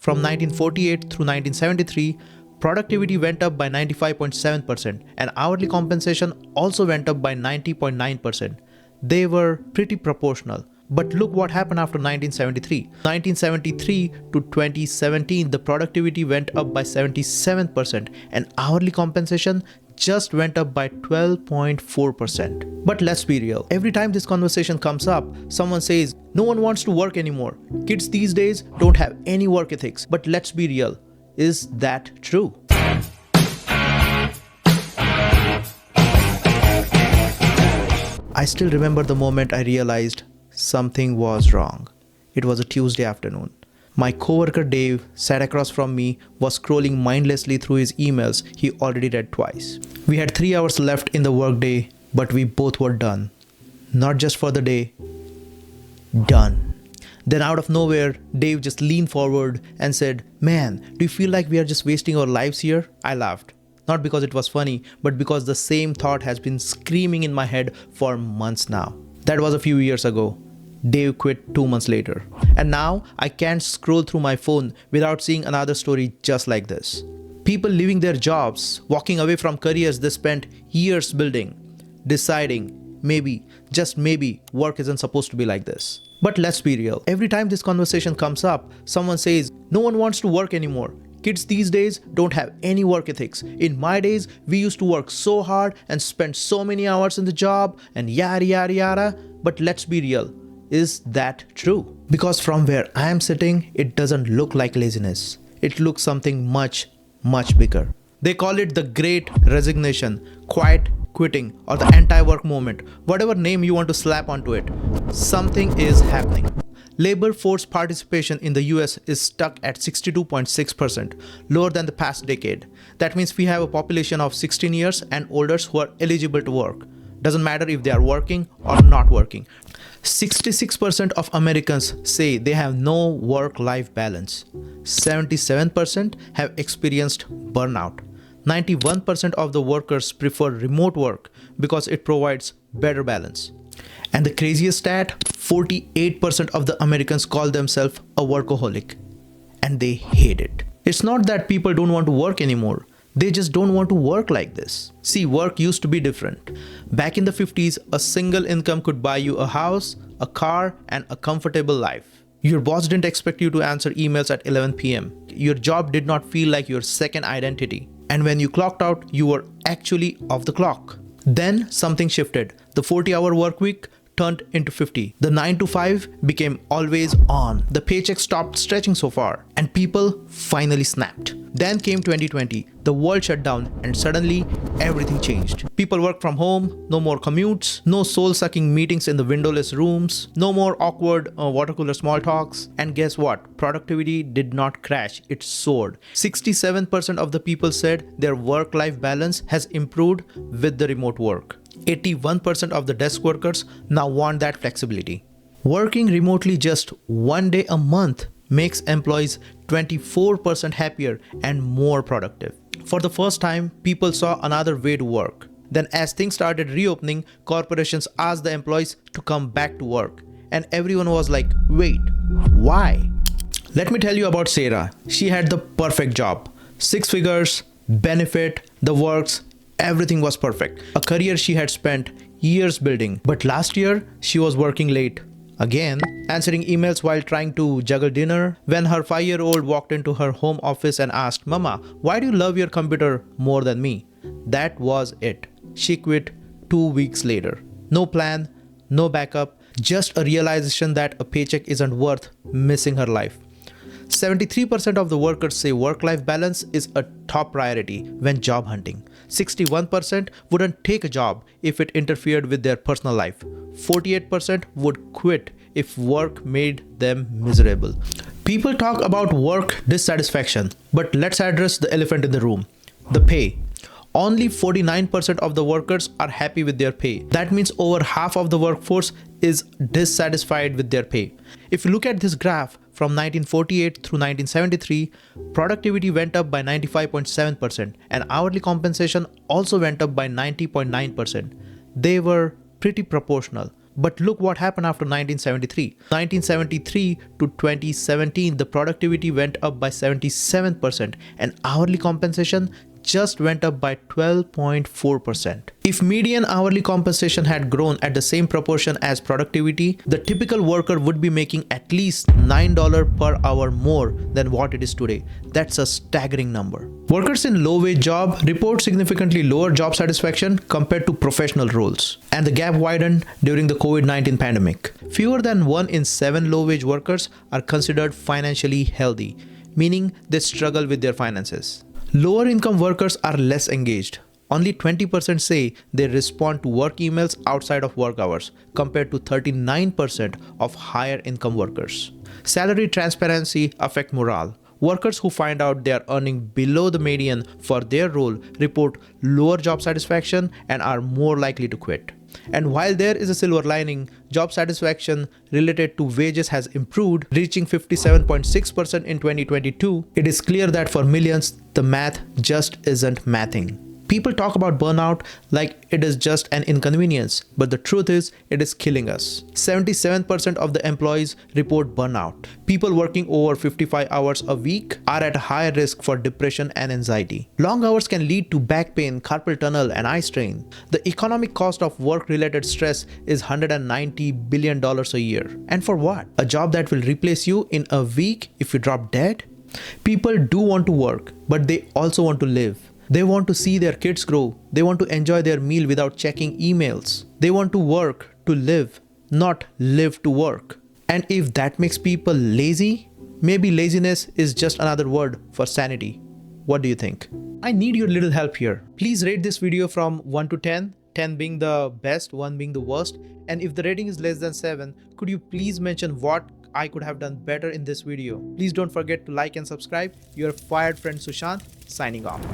From 1948 through 1973, productivity went up by 95.7% and hourly compensation also went up by 90.9%. They were pretty proportional. But look what happened after 1973. 1973 to 2017, the productivity went up by 77% and hourly compensation just went up by 12.4%. But let's be real. Every time this conversation comes up, someone says, no one wants to work anymore. Kids these days don't have any work ethics. But let's be real. Is that true? I still remember the moment I realized something was wrong. It was a Tuesday afternoon. My coworker Dave sat across from me, was scrolling mindlessly through his emails he already read twice. We had 3 hours left in the workday, but we both were done. Not just for the day, done. Then out of nowhere, Dave just leaned forward and said, "Man, do you feel like we are just wasting our lives here?" I laughed. Not because it was funny, but because the same thought has been screaming in my head for months now. That was a few years ago. Dave quit 2 months later. And now I can't scroll through my phone without seeing another story just like this. People leaving their jobs, walking away from careers they spent years building, deciding maybe, just maybe, work isn't supposed to be like this. But let's be real. Every time this conversation comes up, someone says, no one wants to work anymore. Kids these days don't have any work ethics. In my days, we used to work so hard and spend so many hours in the job and yada yada yada. But let's be real. Is that true? Because from where I am sitting, it doesn't look like laziness. It looks something much, much bigger. They call it the Great Resignation, quiet quitting, or the anti-work movement. Whatever name you want to slap onto it, something is happening. Labor force participation in the US is stuck at 62.6%, lower than the past decade. That means we have a population of 16 years and older who are eligible to work. Doesn't matter if they are working or not working. 66% of Americans say they have no work-life balance. 77% have experienced burnout. 91% of the workers prefer remote work because it provides better balance. And the craziest stat, 48% of the Americans call themselves a workaholic. And they hate it. It's not that people don't want to work anymore. They just don't want to work like this. See, work used to be different. Back in the 50s, a single income could buy you a house, a car, and a comfortable life. Your boss didn't expect you to answer emails at 11 p.m. Your job did not feel like your second identity. And when you clocked out, you were actually off the clock. Then something shifted. The 40-hour work week turned into 50. The 9 to 5 became always on. The paycheck stopped stretching so far, and people finally snapped. Then came 2020. The world shut down, and suddenly everything changed. People work from home, no more commutes, no soul-sucking meetings in the windowless rooms, no more awkward water cooler small talks. And guess what? Productivity did not crash, it soared. 67% of the people said their work-life balance has improved with the remote work. 81% of the desk workers now want that flexibility. Working remotely just 1 day a month makes employees 24% happier and more productive. For the first time, people saw another way to work. Then as things started reopening, corporations asked the employees to come back to work. And everyone was like, wait, why? Let me tell you about Sarah. She had the perfect job. 6 figures, benefit, the works, everything was perfect. A career she had spent years building. But last year, she was working late. Again, answering emails while trying to juggle dinner, when her 5-year-old walked into her home office and asked, "Mama, why do you love your computer more than me?" That was it. She quit 2 weeks later. No plan, no backup, just a realization that a paycheck isn't worth missing her life. 73% of the workers say work-life balance is a top priority when job hunting. 61% wouldn't take a job if it interfered with their personal life. 48% would quit if work made them miserable. People talk about work dissatisfaction, but let's address the elephant in the room, the pay. Only 49% of the workers are happy with their pay. That means over half of the workforce is dissatisfied with their pay. If you look at this graph, from 1948 through 1973, productivity went up by 95.7% and hourly compensation also went up by 90.9%. They were pretty proportional. But look what happened after 1973. 1973 to 2017, the productivity went up by 77% and hourly compensation just went up by 12.4%. If median hourly compensation had grown at the same proportion as productivity, the typical worker would be making at least $9 per hour more than what it is today. That's a staggering number. Workers in low-wage job report significantly lower job satisfaction compared to professional roles, and the gap widened during the COVID-19 pandemic. Fewer than 1 in 7 low-wage workers are considered financially healthy, meaning they struggle with their finances. Lower income workers are less engaged. Only 20% say they respond to work emails outside of work hours, compared to 39% of higher income workers. Salary transparency affects morale. Workers who find out they are earning below the median for their role report lower job satisfaction and are more likely to quit. And while there is a silver lining, job satisfaction related to wages has improved, reaching 57.6% in 2022. It is clear that for millions, the math just isn't mathing. People talk about burnout like it is just an inconvenience, but the truth is it is killing us. 77% of the employees report burnout. People working over 55 hours a week are at a higher risk for depression and anxiety. Long hours can lead to back pain, carpal tunnel, and eye strain. The economic cost of work-related stress is $190 billion a year. And for what? A job that will replace you in a week if you drop dead? People do want to work, but they also want to live. They want to see their kids grow. They want to enjoy their meal without checking emails. They want to work to live, not live to work. And if that makes people lazy, maybe laziness is just another word for sanity. What do you think? I need your little help here. Please rate this video from 1 to 10, 10 being the best, 1 being the worst. And if the rating is less than 7, could you please mention what I could have done better in this video? Please don't forget to like and subscribe. Your fired friend Sushant, signing off.